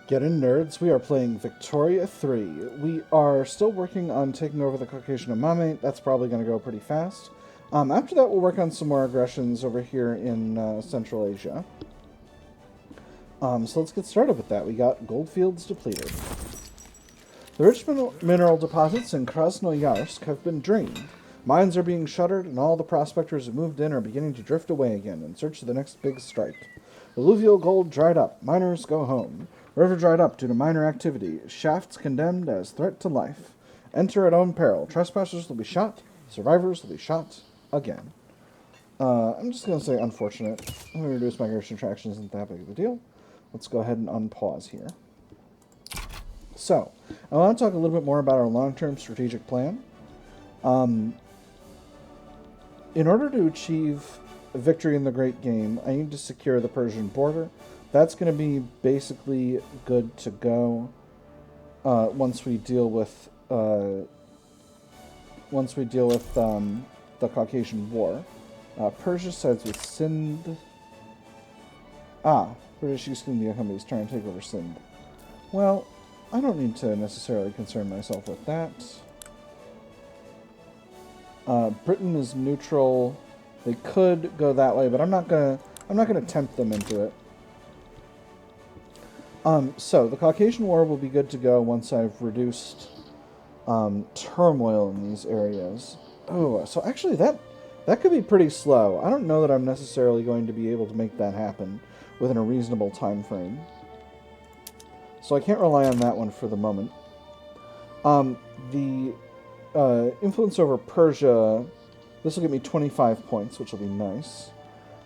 Get in, nerds. We are playing Victoria 3. We are still working on taking over the Caucasian Imamate. That's probably going to go pretty fast. After that, we'll work on some more aggressions over here in Central Asia. So let's get started with that. We got goldfields depleted. The rich mineral deposits in Krasnoyarsk have been drained. Mines are being shuttered, and all the prospectors who moved in are beginning to drift away again in search of the next big strike. Alluvial gold dried up. Miners go home. River dried up due to miner activity. Shafts condemned as threat to life. Enter at own peril. Trespassers will be shot. Survivors will be shot again. I'm just going to say unfortunate. I'm going to reduce migration attraction. Isn't that big of a deal. Let's go ahead and unpause here. So, I want to talk a little bit more about our long-term strategic plan. In order to achieve a victory in the Great Game, I need to secure the Persian border. That's going to be basically good to go once we deal with the Caucasian War. Persia sides with Sindh. British East India Company is trying to take over Sindh. Well, I don't need to necessarily concern myself with that. Britain is neutral. They could go that way, but I'm not gonna tempt them into it. So the Caucasian War will be good to go once I've reduced turmoil in these areas. Oh, so actually that could be pretty slow. I don't know that I'm necessarily going to be able to make that happen within a reasonable time frame. So I can't rely on that one for the moment. The influence over Persia, this will get me 25 points, which will be nice.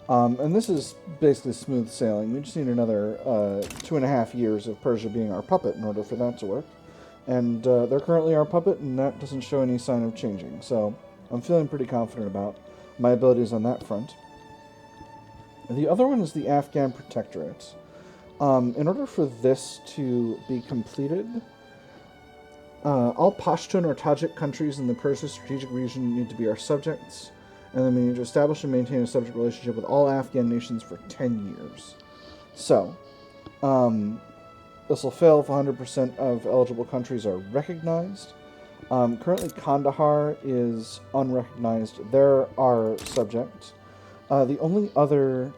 And this is basically smooth sailing. We just need another 2.5 years of Persia being our puppet in order for that to work. And they're currently our puppet, and that doesn't show any sign of changing. So I'm feeling pretty confident about my abilities on that front. The other one is the Afghan protectorate. In order for this to be completed, all Pashtun or Tajik countries in the Persia strategic region need to be our subjects, and then we need to establish and maintain a subject relationship with all Afghan nations for 10 years. So, this will fail if 100% of eligible countries are recognized. Currently, Kandahar is unrecognized. They're our subject. The other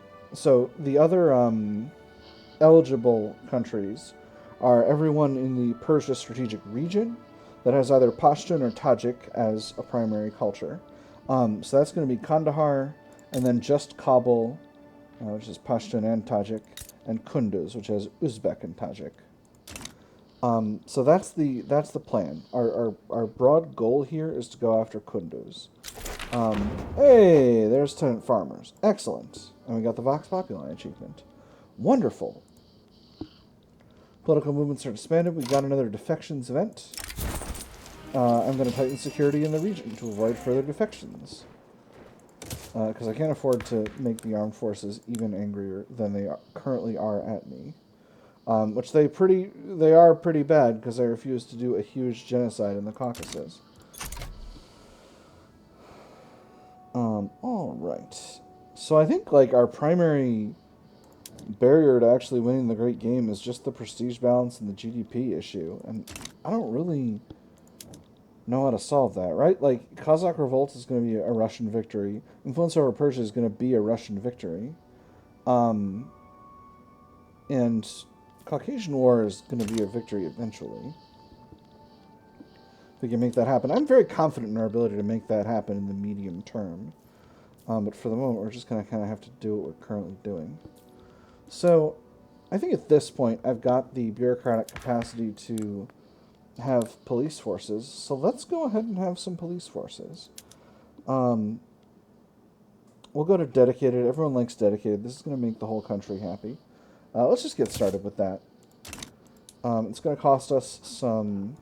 eligible countries are everyone in the Persia strategic region that has either Pashtun or Tajik as a primary culture. So that's going to be Kandahar, and then just Kabul, which is Pashtun and Tajik, and Kunduz, which has Uzbek and Tajik. So that's the plan. Our broad goal here is to go after Kunduz. Hey, there's tenant farmers. Excellent. And we got the Vox Populi achievement. Wonderful. Political movements are disbanded. We got another defections event. I'm going to tighten security in the region to avoid further defections. Because I can't afford to make the armed forces even angrier than they currently are at me. Which they are pretty bad because I refuse to do a huge genocide in the Caucasus. Alright. So I think our primary barrier to actually winning the Great Game is just the prestige balance and the GDP issue, and I don't really know how to solve that, right? Kazakh revolt is going to be a Russian victory. Influence over Persia is going to be a Russian victory. And Caucasian War is going to be a victory eventually. If we can make that happen. I'm very confident in our ability to make that happen in the medium term. But for the moment, we're just going to kind of have to do what we're currently doing. So, I think at this point, I've got the bureaucratic capacity to have police forces. So let's go ahead and have some police forces. We'll go to dedicated. Everyone likes dedicated. This is going to make the whole country happy. Let's just get started with that. It's going to cost us some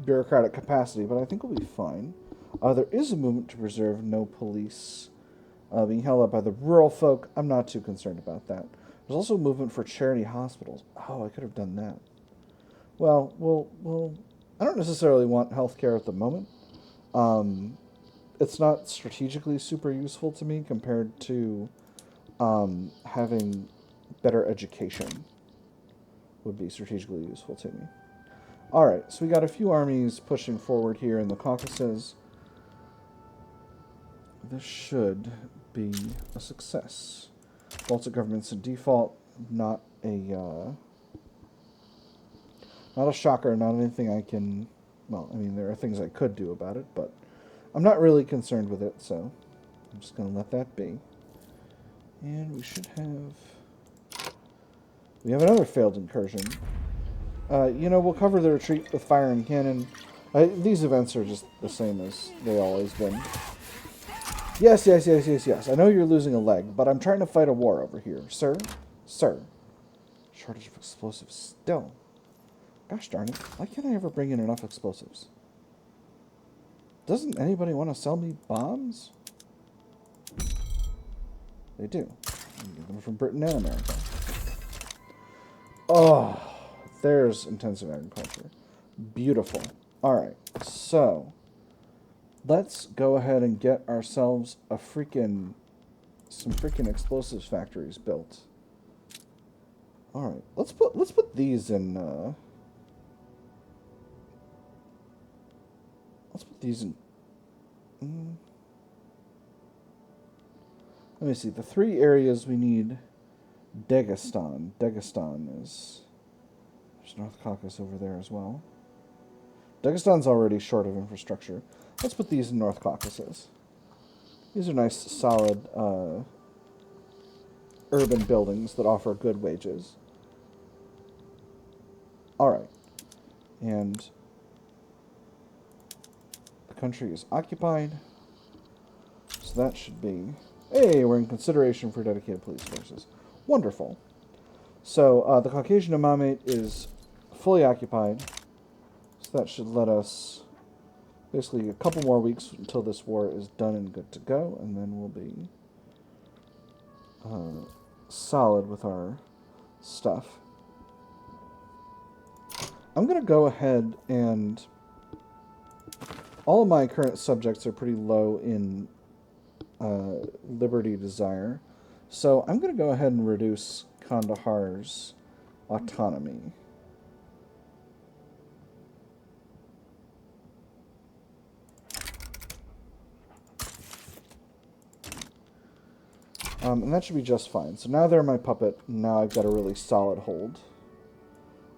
bureaucratic capacity, but I think we'll be fine. There is a movement to preserve no police being held up by the rural folk. I'm not too concerned about that. There's also a movement for charity hospitals. Oh, I could have done that. Well, I don't necessarily want healthcare at the moment. It's not strategically super useful to me compared to having better education would be strategically useful to me. Alright, so we got a few armies pushing forward here in the Caucasus. This should be a success. Baltic government's in default, not a shocker, not anything I can... Well, I mean, there are things I could do about it, but I'm not really concerned with it, so I'm just going to let that be. And we should have... We have another failed incursion. You know, we'll cover the retreat with fire and cannon. These events are just the same as they always been. Yes, yes, yes, yes, yes. I know you're losing a leg, but I'm trying to fight a war over here. Sir? Sir. Shortage of explosives still. Gosh darn it. Why can't I ever bring in enough explosives? Doesn't anybody want to sell me bombs? They do. I can get them from Britain and America. Oh, there's intensive agriculture. Beautiful. Alright, so let's go ahead and get ourselves some freaking explosives factories built. Alright, let's put these in let's put these in let me see, the 3 areas we need. Dagestan. Dagestan is... There's North Caucasus over there as well. Dagestan's already short of infrastructure. Let's put these in North Caucasus. These are nice, solid, urban buildings that offer good wages. Alright. And the country is occupied. So that should be... Hey, we're in consideration for dedicated police forces. Wonderful. So, the Caucasian Imamate is fully occupied. So that should let us basically a couple more weeks until this war is done and good to go. And then we'll be solid with our stuff. I'm going to go ahead and... All of my current subjects are pretty low in liberty desire. So I'm going to go ahead and reduce Kandahar's autonomy. And that should be just fine. So now they're my puppet. Now I've got a really solid hold.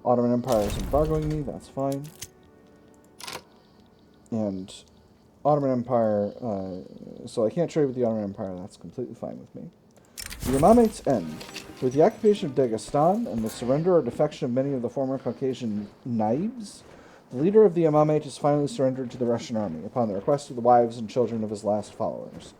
Ottoman Empire is embargoing me. That's fine. And Ottoman Empire... so I can't trade with the Ottoman Empire. That's completely fine with me. The Imamate's end. With the occupation of Dagestan and the surrender or defection of many of the former Caucasian naibs, the leader of the Imamate has finally surrendered to the Russian army, upon the request of the wives and children of his last followers.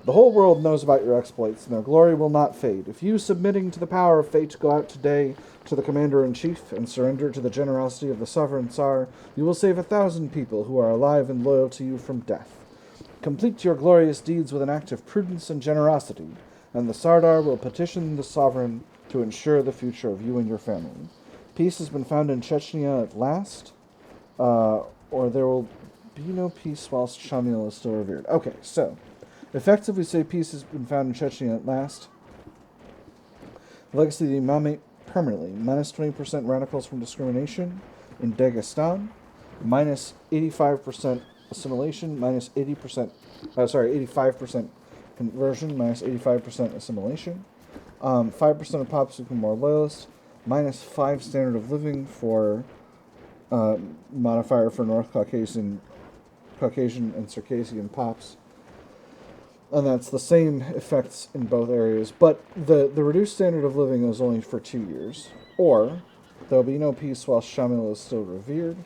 The whole world knows about your exploits, and their glory will not fade. If you, submitting to the power of fate, go out today to the commander-in-chief and surrender to the generosity of the sovereign Tsar, you will save 1,000 people who are alive and loyal to you from death. Complete your glorious deeds with an act of prudence and generosity, and the Sardar will petition the sovereign to ensure the future of you and your family. Peace has been found in Chechnya at last, or there will be no peace whilst Shamil is still revered. Okay, so... Effectively say peace has been found in Chechnya at last. Legacy of the Imamate permanently. Minus 20% radicals from discrimination in Dagestan. Minus 85% assimilation. Minus 80%... 85% conversion. Minus 85% assimilation. 5% of pops become more loyalist. Minus 5 standard of living for... modifier for North Caucasian and Circassian pops. And that's the same effects in both areas. But the reduced standard of living is only for 2 years. Or, there'll be no peace while Shamil is still revered.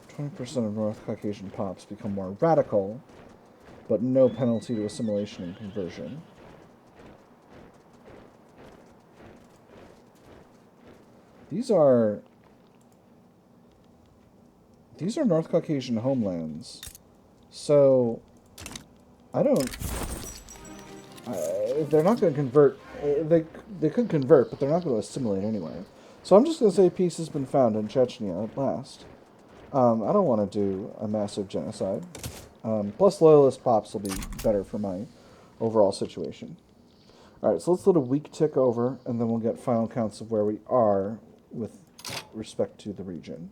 20% of North Caucasian pops become more radical, but no penalty to assimilation and conversion. These are North Caucasian homelands. So... they're not going to convert. They could convert, but they're not going to assimilate anyway. So I'm just going to say peace has been found in Chechnya at last. I don't want to do a massive genocide. Plus loyalist pops will be better for my overall situation. Alright, so let's let a week tick over, and then we'll get final counts of where we are with respect to the region.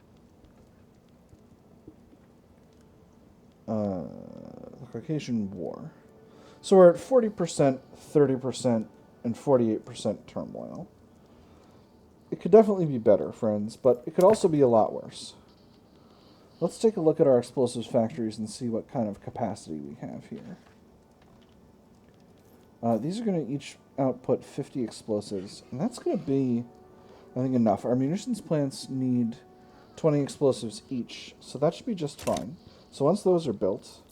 The Caucasian War. So we're at 40%, 30%, and 48% turmoil. It could definitely be better, friends, but it could also be a lot worse. Let's take a look at our explosives factories and see what kind of capacity we have here. These are going to each output 50 explosives, and that's going to be, I think, enough. Our munitions plants need 20 explosives each, so that should be just fine. So once those are built,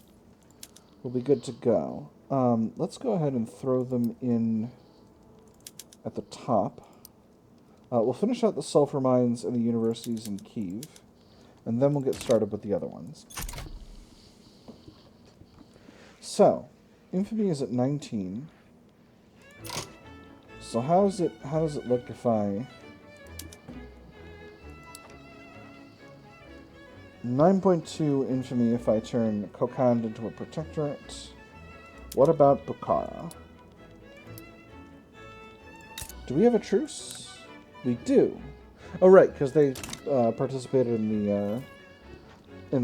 we'll be good to go. Let's go ahead and throw them in at the top. We'll finish out the sulfur mines and the universities in Kyiv, and then we'll get started with the other ones. So, infamy is at 19. So how does it look if I 9.2 infamy if I turn Kokand into a protectorate? What about Bukhara? Do we have a truce? We do. Oh right, because they participated in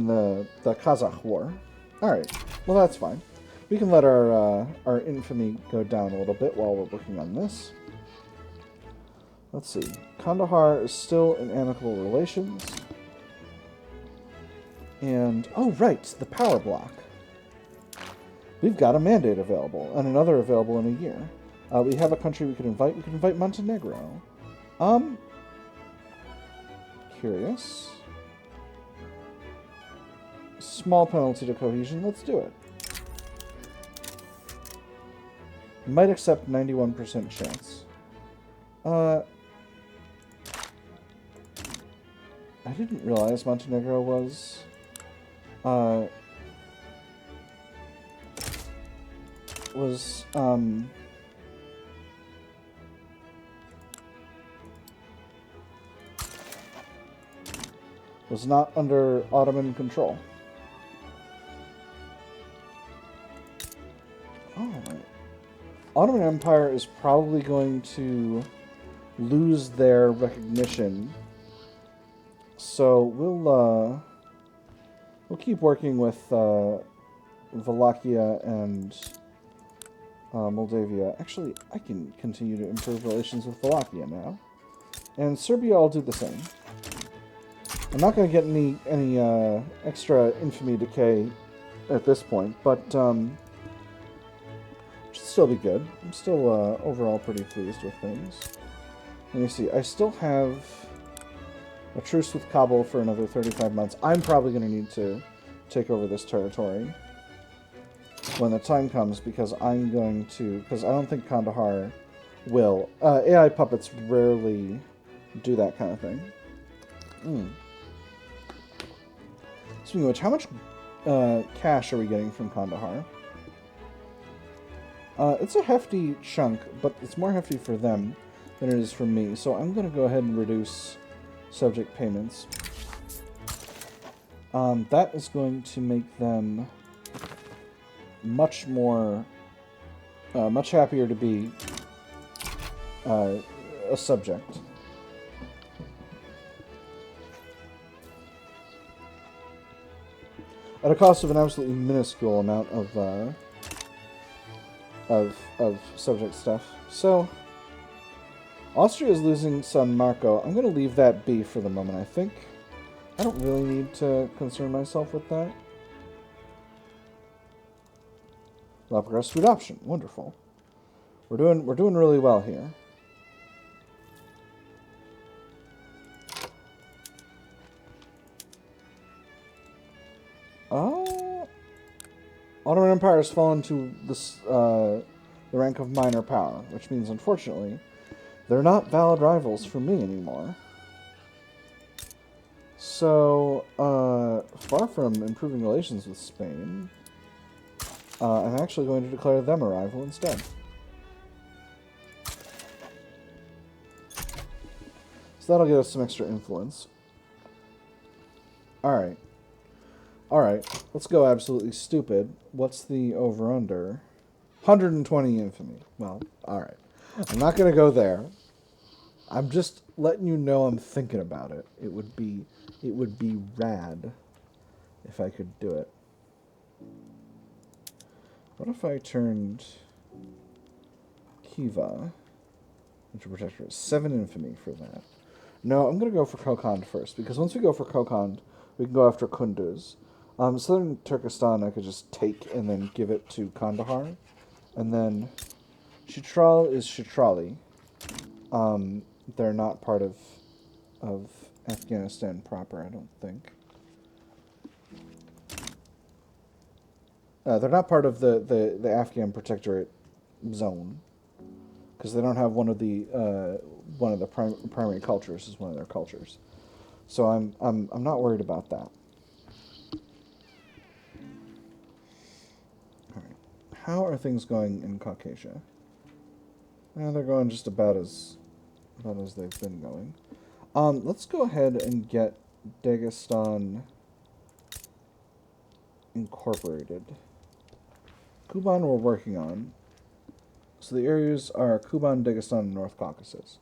the Kazakh War. All right, well that's fine. We can let our infamy go down a little bit while we're working on this. Let's see. Kandahar is still in amicable relations. And, oh right, the power block. We've got a mandate available, and another available in a year. We have a country we could invite. We could invite Montenegro. Curious. Small penalty to cohesion. Let's do it. Might accept 91% chance. I didn't realize Montenegro was not under Ottoman control. Alright. Ottoman Empire is probably going to lose their recognition. So we'll keep working with Wallachia and Moldavia. Actually, I can continue to improve relations with Wallachia now. And Serbia, I'll do the same. I'm not going to get any extra infamy decay at this point, but should still be good. I'm still overall pretty pleased with things. Let me see. I still have a truce with Kabul for another 35 months. I'm probably going to need to take over this territory when the time comes, because because I don't think Kandahar will. AI puppets rarely do that kind of thing. Speaking of which, how much cash are we getting from Kandahar? It's a hefty chunk, but it's more hefty for them than it is for me. So I'm going to go ahead and reduce subject payments. That is going to make them much happier to be a subject. At a cost of an absolutely minuscule amount of subject stuff. So, Austria is losing San Marco. I'm going to leave that be for the moment, I think. I don't really need to concern myself with that. Allow progressive adoption. Wonderful. We're doing really well here. Ottoman Empire has fallen to the rank of minor power, which means, unfortunately, they're not valid rivals for me anymore. So, far from improving relations with Spain, I'm actually going to declare them a rival instead. So that'll give us some extra influence. Alright. Alright, let's go absolutely stupid. What's the over-under? 120 infamy. Well, all right. I'm not going to go there. I'm just letting you know I'm thinking about it. It would be rad if I could do it. What if I turned Kiva into protectorate? 7 infamy for that. No, I'm going to go for Kokand first, because once we go for Kokand, we can go after Kunduz. Southern Turkestan I could just take and then give it to Kandahar. And then Chitral is Chitrali. They're not part of Afghanistan proper, I don't think. They're not part of the Afghan protectorate zone, because they don't have one of the primary cultures as one of their cultures. So I'm not worried about that. All right. How are things going in Caucasia? They're going just about as they've been going. Let's go ahead and get Dagestan incorporated. Kuban we're working on. So the areas are Kuban, Dagestan, and North Caucasus.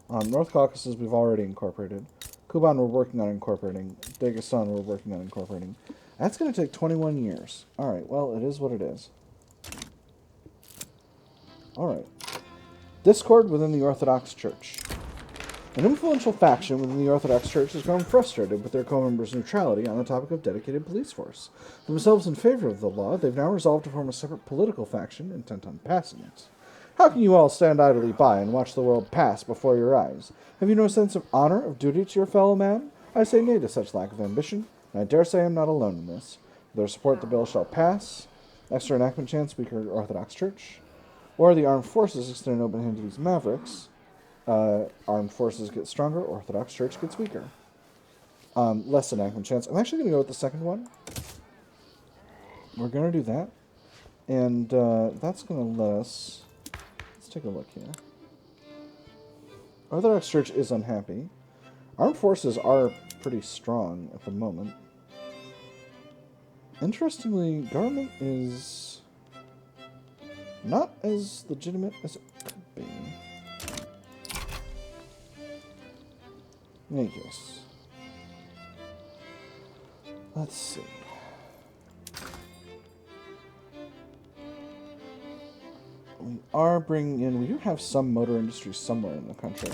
North Caucasus we've already incorporated. Kuban we're working on incorporating. Dagestan we're working on incorporating. That's going to take 21 years. Alright, well, it is what it is. Alright. Discord within the Orthodox Church. An influential faction within the Orthodox Church has grown frustrated with their co-members' neutrality on the topic of dedicated police force. Themselves in favor of the law, they've now resolved to form a separate political faction intent on passing it. How can you all stand idly by and watch the world pass before your eyes? Have you no sense of honor, of duty to your fellow man? I say nay to such lack of ambition, and I dare say I am not alone in this. With their support, the bill shall pass. Extra enactment chance, weaker Orthodox Church. Or the armed forces extend an open hand to these mavericks. Armed forces get stronger, Orthodox Church gets weaker. Less enactment chance. I'm actually going to go with the second one. We're going to do that. And that's going to let us... Let's take a look here. Orthodox Church is unhappy. Armed forces are pretty strong at the moment. Interestingly, government is not as legitimate as it could be. In any case, let's see. We are bringing in, we do have some motor industry somewhere in the country.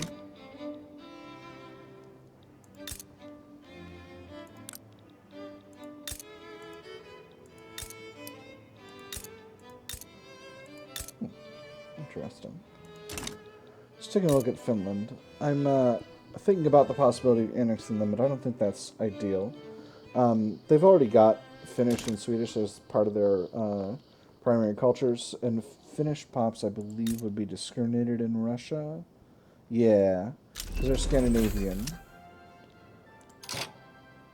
Interesting. Just taking a look at Finland. I'm thinking about the possibility of annexing them, but I don't think that's ideal. They've already got Finnish and Swedish as part of their primary cultures, and Finnish pops, I believe, would be discriminated in Russia. Yeah, because they're Scandinavian.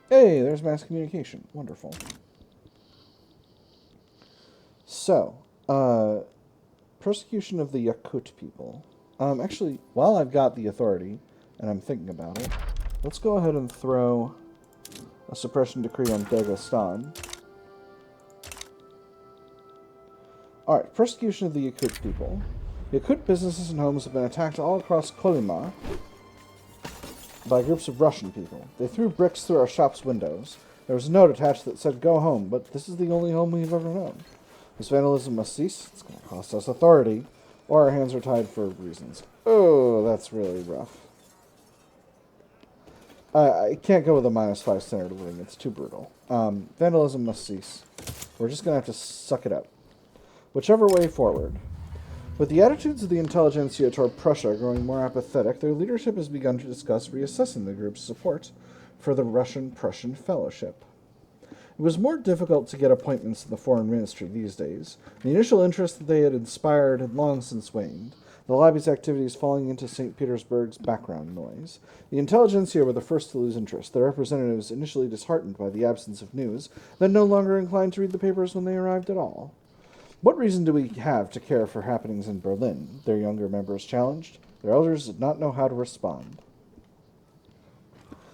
Hey, there's mass communication. Wonderful. So, persecution of the Yakut people. Actually, while I've got the authority, and I'm thinking about it, let's go ahead and throw a suppression decree on Dagestan. Alright, persecution of the Yakut people. Yakut businesses and homes have been attacked all across Kolyma by groups of Russian people. They threw bricks through our shop's windows. There was a note attached that said, "Go home," but this is the only home we've ever known. This vandalism must cease. It's going to cost us authority, or our hands are tied for reasons. Oh, that's really rough. I can't go with a -5 standard of living. It's too brutal. Vandalism must cease. We're just going to have to suck it up. Whichever way forward. With the attitudes of the intelligentsia toward Prussia growing more apathetic, their leadership has begun to discuss reassessing the group's support for the Russian-Prussian Fellowship. It was more difficult to get appointments in the foreign ministry these days. The initial interest that they had inspired had long since waned, the lobby's activities falling into St. Petersburg's background noise. The intelligentsia were the first to lose interest, their representatives initially disheartened by the absence of news, then no longer inclined to read the papers when they arrived at all. What reason do we have to care for happenings in Berlin? Their younger members challenged. Their elders did not know how to respond.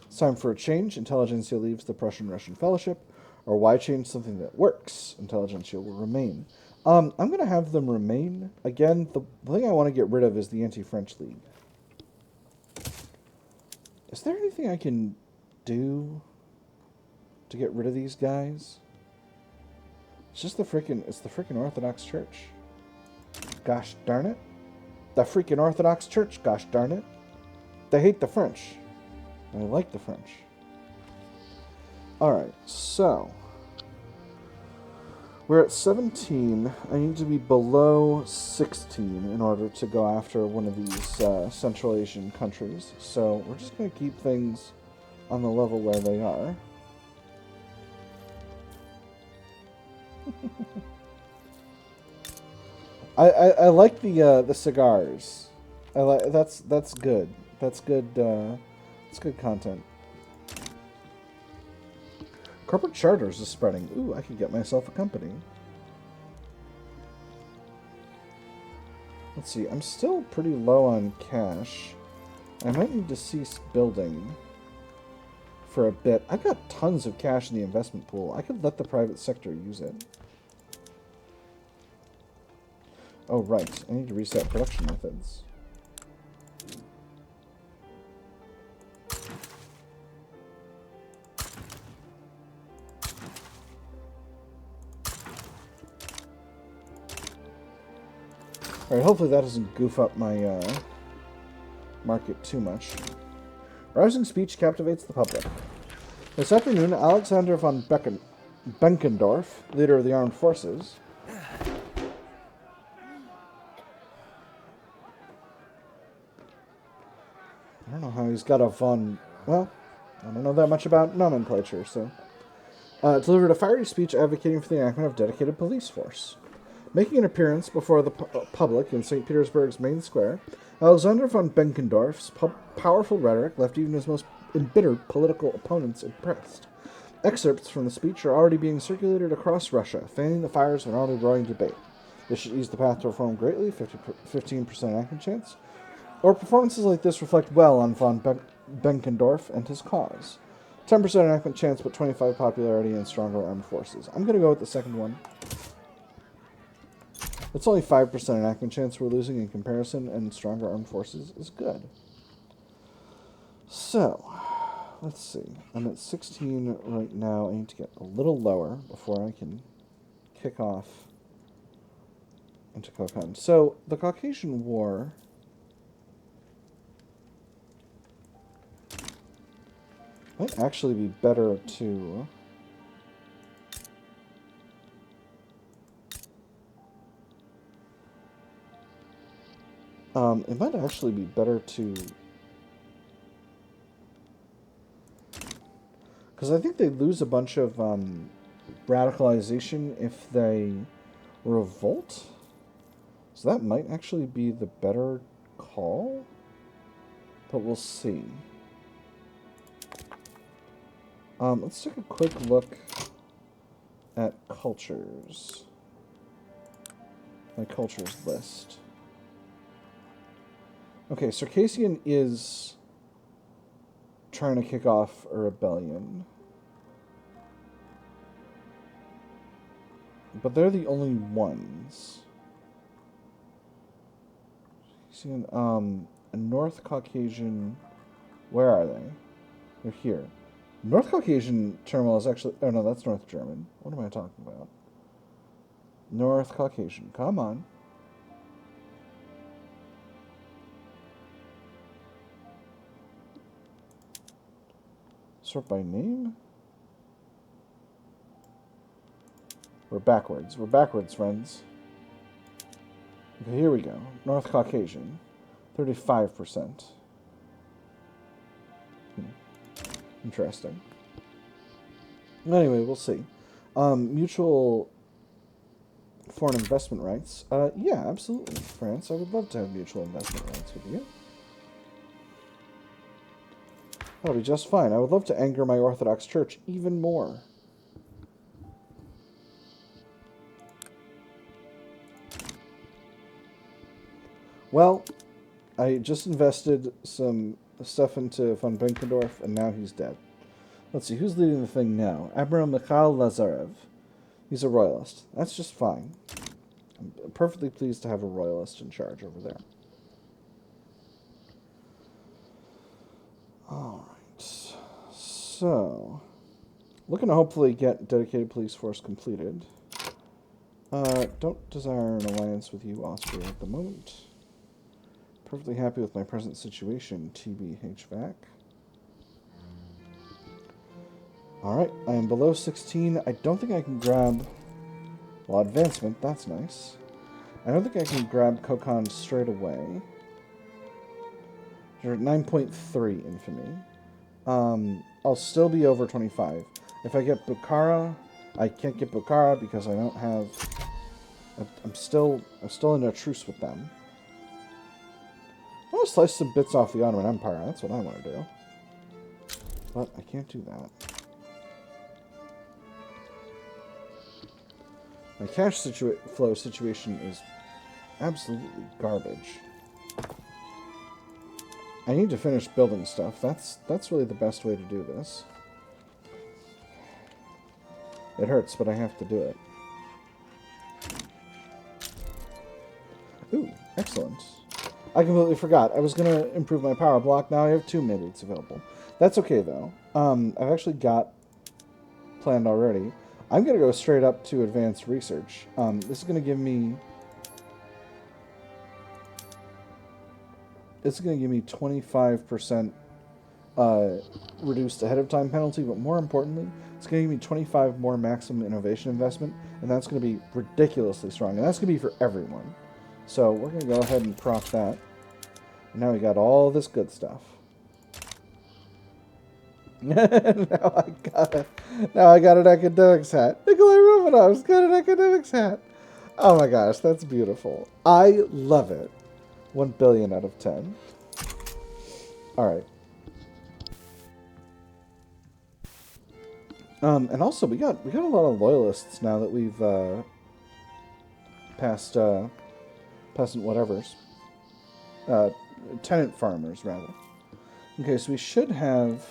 It's time for a change. Intelligentsia leaves the Prussian-Russian Fellowship. Or why change something that works? Intelligentsia will remain. I'm going to have them remain. Again, the thing I want to get rid of is the Anti-French League. Is there anything I can do to get rid of these guys? It's just the freaking Orthodox Church. Gosh darn it. The freaking Orthodox Church, gosh darn it. They hate the French. And they like the French. Alright, so we're at 17. I need to be below 16 in order to go after one of these Central Asian countries. So we're just going to keep things on the level where they are. I like the cigars. I like that's good. That's good. It's good content. Corporate charters is spreading. Ooh, I could get myself a company. Let's see. I'm still pretty low on cash. I might need to cease building for a bit. I've got tons of cash in the investment pool. I could let the private sector use it. Oh, right. I need to reset production methods. Alright, hopefully that doesn't goof up my market too much. Rousing speech captivates the public. This afternoon, Alexander von Benkendorf, leader of the armed forces, I don't know how he's got a von... Well, I don't know that much about nomenclature, so... delivered a fiery speech advocating for the enactment of dedicated police force. Making an appearance before the public in St. Petersburg's main square, Alexander von Benkendorf's powerful rhetoric left even his most embittered political opponents impressed. Excerpts from the speech are already being circulated across Russia, fanning the fires of an already growing debate. This should ease the path to reform greatly, 15% enactment chance. Or performances like this reflect well on von Benkendorf and his cause. 10% enactment chance, but 25% popularity and stronger armed forces. I'm going to go with the second one. It's only 5% enactment chance we're losing in comparison, and stronger armed forces is good. So, let's see. I'm at 16 right now. I need to get a little lower before I can kick off into Kokand. So, the Caucasian War... might actually be better to... it might actually be better to... because I think they lose a bunch of radicalization if they revolt. So that might actually be the better call. But we'll see. Let's take a quick look at cultures. My cultures list. Okay, Circassian is trying to kick off a rebellion. But they're the only ones. Circassian, North Caucasian, where are they? They're here. North Caucasian terminal is actually... oh, no, that's North German. What am I talking about? North Caucasian. Come on. Sort by name? We're backwards. We're backwards, friends. Okay, here we go. North Caucasian. 35%. Interesting. Anyway, we'll see. Mutual foreign investment rights. Yeah, absolutely. France, I would love to have mutual investment rights with you. That'll be just fine. I would love to anger my Orthodox Church even more. Well, I just invested some stuff into von Benkendorf, and now he's dead. Let's see, who's leading the thing now? Admiral Mikhail Lazarev. He's a royalist. That's just fine. I'm perfectly pleased to have a royalist in charge over there. Alright. So, looking to hopefully get dedicated police force completed. Don't desire an alliance with you, Austria, at the moment. Perfectly happy with my present situation, TBHVAC. Alright, I am below 16. I don't think I can grab... Well, advancement, that's nice. I don't think I can grab Kokand straight away. You're at 9.3 infamy. I'll still be over 25. If I get Bukhara, I can't get Bukhara because I don't have... I'm still in a truce with them. I want to slice some bits off the Ottoman Empire. That's what I want to do. But I can't do that. My cash flow situation is absolutely garbage. I need to finish building stuff. That's really the best way to do this. It hurts, but I have to do it. Ooh, excellent. I completely forgot. I was going to improve my power block. Now I have 2 mandates available. That's okay, though. I've actually got planned already. I'm going to go straight up to advanced research. This is going to give me... It's going to give me 25% reduced ahead of time penalty, but more importantly, it's going to give me 25 more maximum innovation investment, and that's going to be ridiculously strong, and that's going to be for everyone. So we're going to go ahead and prop that. And now we got all this good stuff. now I got an academics hat. Nikolai Romanov's got an academics hat. Oh my gosh, that's beautiful. I love it. 1 billion out of 10. Alright. And also we got a lot of loyalists now that we've passed peasant whatevers. Tenant farmers rather. Okay, so we should have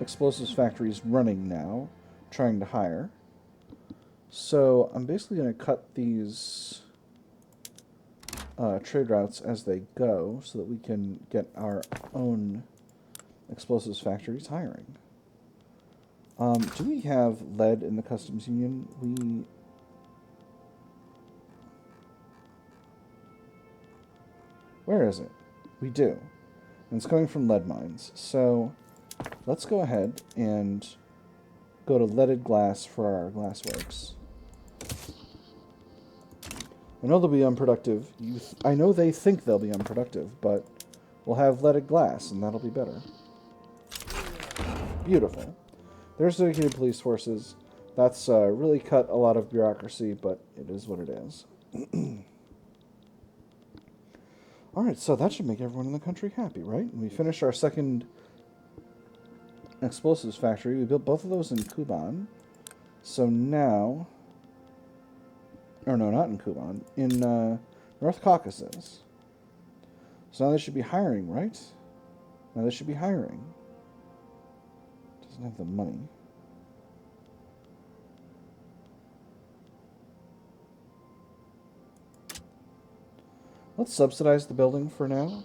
explosives factories running now, trying to hire. So I'm basically going to cut these trade routes as they go so that we can get our own explosives factories hiring. Do we have lead in the customs union? Where is it? We do. And it's coming from lead mines. So let's go ahead and go to leaded glass for our glass works. I know they'll be unproductive. I know they think they'll be unproductive, but we'll have leaded glass, and that'll be better. Beautiful. There's dedicated police forces. That's really cut a lot of bureaucracy, but it is what it is. Alright, so that should make everyone in the country happy, right? We finished our second explosives factory. We built both of those in Kuban. So now... Or no, not in Kuban. In North Caucasus. So now they should be hiring, right? Now they should be hiring. Doesn't have the money. Let's subsidize the building for now.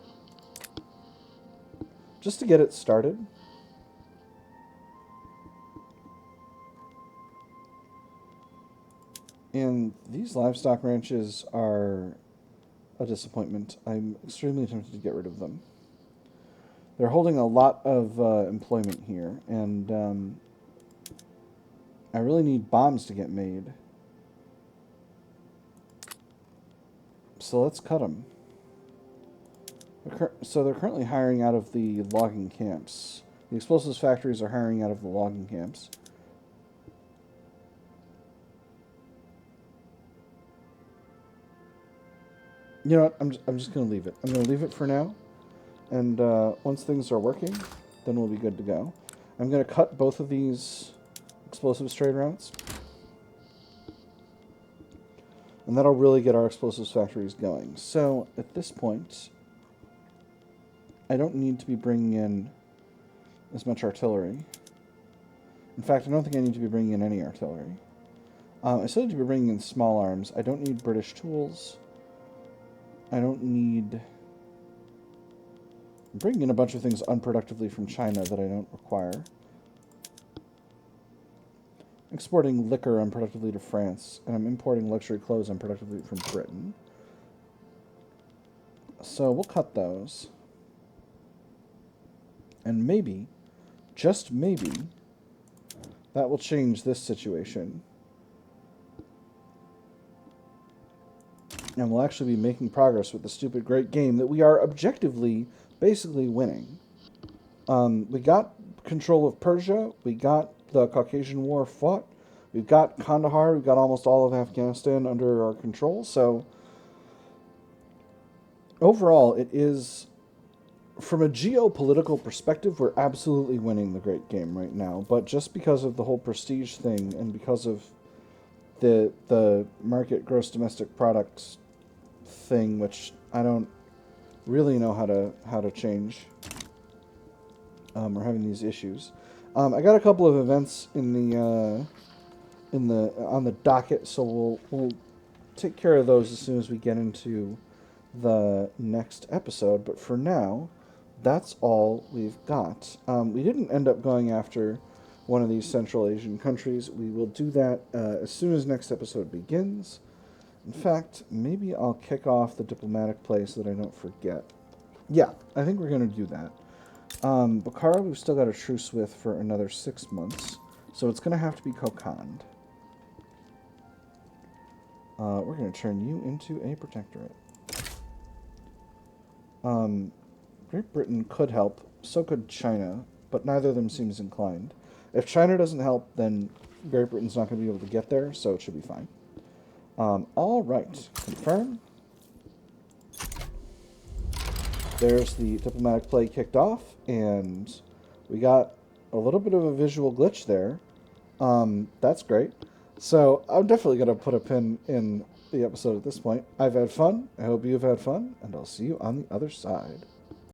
Just to get it started. And these livestock ranches are a disappointment. I'm extremely tempted to get rid of them. They're holding a lot of employment here, and I really need bombs to get made. So let's cut them. So they're currently hiring out of the logging camps. The explosives factories are hiring out of the logging camps. You know what? I'm just going to leave it. I'm going to leave it for now. And once things are working, then we'll be good to go. I'm going to cut both of these explosives trade routes. And that'll really get our explosives factories going. So, at this point, I don't need to be bringing in as much artillery. In fact, I don't think I need to be bringing in any artillery. I still need to be bringing in small arms. I don't need British tools. I don't need... I'm bringing in a bunch of things unproductively from China that I don't require. Exporting liquor unproductively to France, and I'm importing luxury clothes unproductively from Britain. So we'll cut those. And maybe, just maybe, that will change this situation. And we'll actually be making progress with the stupid great game that we are objectively basically winning. We got control of Persia. We got the Caucasian War fought. We've got Kandahar. We've got almost all of Afghanistan under our control. So overall, it is, from a geopolitical perspective, we're absolutely winning the great game right now. But just because of the whole prestige thing and because of the market gross domestic product thing, which I don't really know how to change, we're having these issues. I got a couple of events on the docket, so we'll take care of those as soon as we get into the next episode. But for now, that's all we've got. We didn't end up going after one of these Central Asian countries. We will do that as soon as next episode begins. In fact, maybe I'll kick off the diplomatic play so that I don't forget. Yeah, I think we're going to do that. Bukhara, we've still got a truce with for another 6 months, so it's going to have to be Kokand. We're going to turn you into a protectorate. Great Britain could help, so could China, but neither of them seems inclined. If China doesn't help, then Great Britain's not going to be able to get there, so it should be fine. All right, confirm. There's the diplomatic play kicked off, and we got a little bit of a visual glitch there. That's great. So I'm definitely going to put a pin in the episode at this point. I've had fun. I hope you've had fun, and I'll see you on the other side.